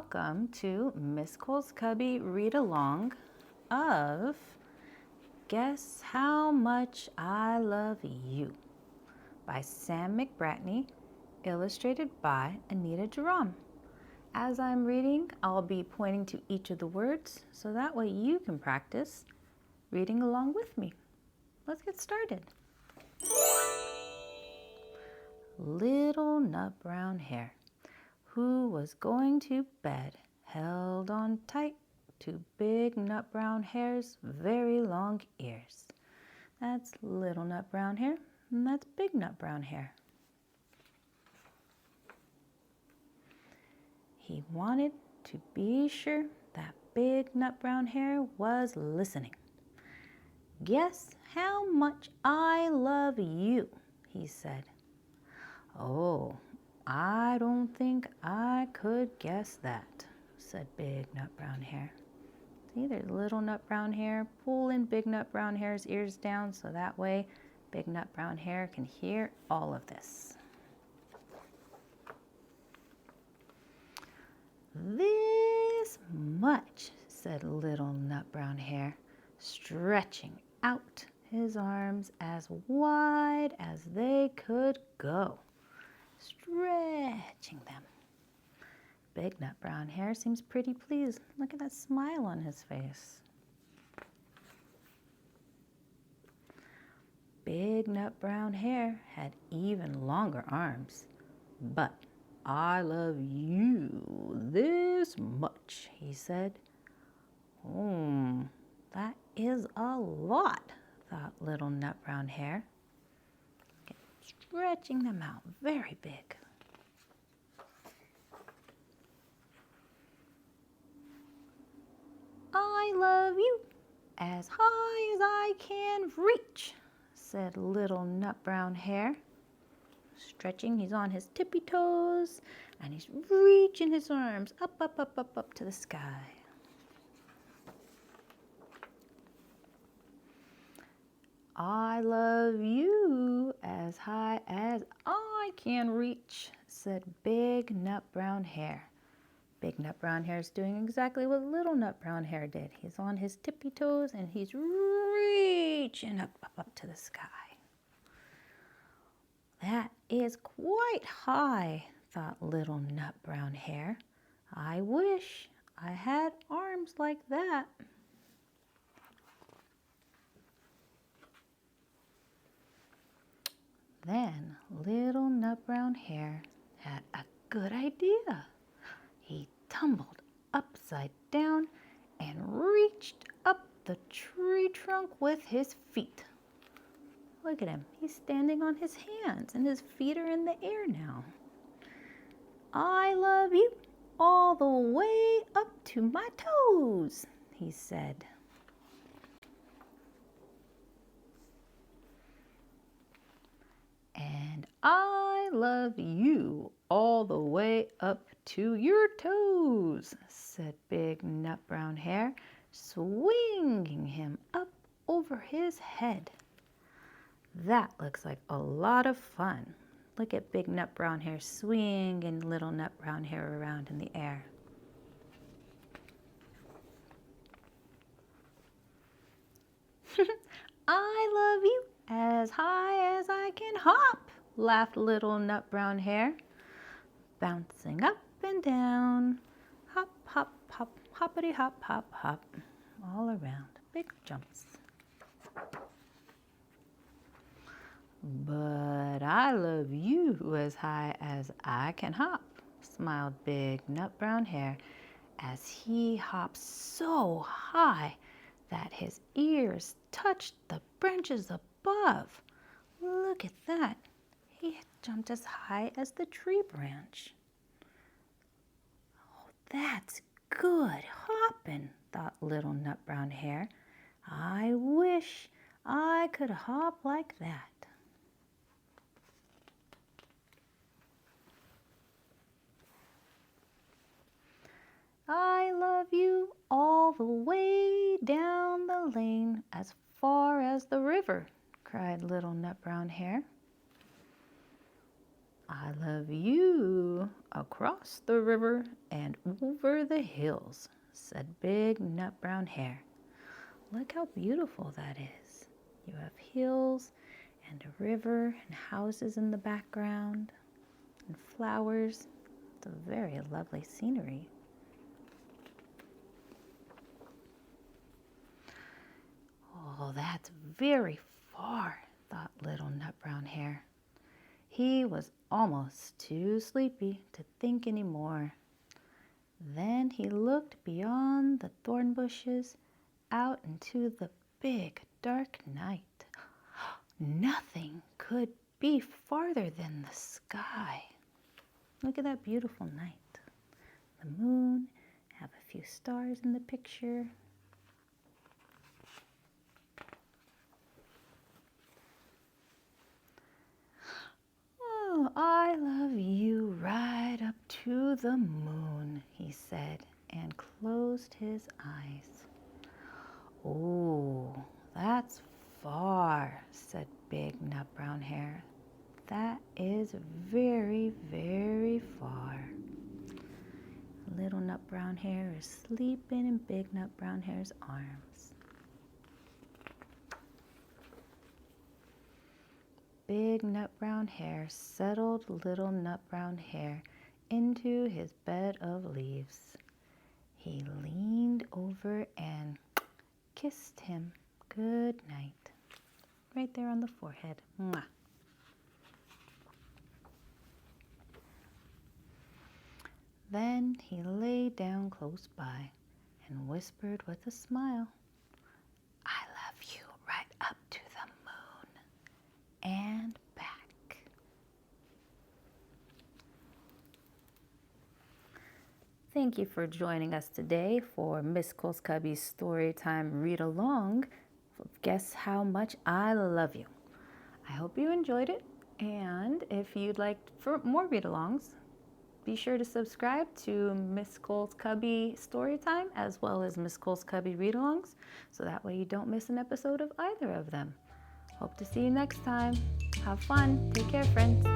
welcome to Miss Cole's Cubby read-along of Guess How Much I Love You by Sam McBratney, illustrated by Anita Jeram. As I'm reading, I'll be pointing to each of the words so that way you can practice reading along with me. Let's get started. Little Nut Brown Hare, who was going to bed, held on tight to Big Nut Brown Hare's very long ears. That's Little Nut Brown Hare, and that's Big Nut Brown Hare. He wanted to be sure that Big Nut Brown Hare was listening. "Guess how much I love you," he said. "Oh, I don't think I could guess that," said Big Nut Brown Hare. See, there's Little Nut Brown Hare pulling Big Nut Brown Hare's ears down so that way Big Nut Brown Hare can hear all of this. "This much," said Little Nut Brown Hare, stretching out his arms as wide as they could go. Stretching them. Big Nut Brown Hare seems pretty pleased. Look at that smile on his face. Big Nut Brown Hare had even longer arms. "But I love you this much," he said. That is a lot," thought Little Nut Brown Hare, stretching them out very big. "I love you as high as I can reach," said Little Nut Brown Hare. Stretching, he's on his tippy toes, and he's reaching his arms up, up, up, up, up to the sky. "I love you as high as I can reach," said Big Nut Brown Hare. Big Nut Brown Hare is doing exactly what Little Nut Brown Hare did. He's on his tippy toes and he's reaching up, up, up to the sky. "That is quite high," thought Little Nut Brown Hare. "I wish I had arms like that." Then Little Nut Brown Hare had a good idea. He tumbled upside down and reached up the tree trunk with his feet. Look at him. He's standing on his hands and his feet are in the air now. "I love you all the way up to my toes," he said. "And I love you all the way up to your toes," said Big Nut Brown Hare, swinging him up over his head. That looks like a lot of fun. Look at Big Nut Brown Hare swinging Little Nut Brown Hare around in the air. "I love you as high as I can hop," laughed Little Nut Brown Hare, bouncing up and down, hop, hop, hop, hoppity hop, hop, hop, all around, big jumps. "But I love you as high as I can hop," smiled Big Nut Brown Hare as he hopped so high that his ears touched the branches above. Look at that. He jumped as high as the tree branch. "Oh, that's good hopping," thought Little Nut Brown Hare. "I wish I could hop like that." "I love you all the way down the lane as far as the river," cried Little Nut Brown Hare. I love you across the river and over the hills, said Big Nut Brown Hare. Look how beautiful that is. You have hills and a river and houses in the background and flowers. It's a very lovely scenery. Oh, that's very far, thought little Nut Brown Hare. He was almost too sleepy to think any more. Then he looked beyond the thorn bushes out into the big dark night. Nothing could be farther than the sky. Look at that beautiful night. The moon, have a few stars in the picture. Oh, I love you right up to the moon, he said, and closed his eyes. Oh, that's far, said Big Nut Brown Hare. That is very, very far. Little Nut Brown Hare is sleeping in Big Nut Brown Hare's arms. Big Nut Brown Hare settled Little Nut Brown Hare into his bed of leaves. He leaned over and kissed him good night, right there on the forehead. Mwah. Then he lay down close by and whispered with a smile, I love you right up to the moon and back. Thank you for joining us today for Miss Cubby's Storytime Read Along. Guess How Much I Love You. I hope you enjoyed it, and if you'd like for more read-alongs, be sure to subscribe to Miss Cubby Storytime as well as Miss Cubby Read-alongs, so that way you don't miss an episode of either of them. Hope to see you next time. Have fun. Take care, friends.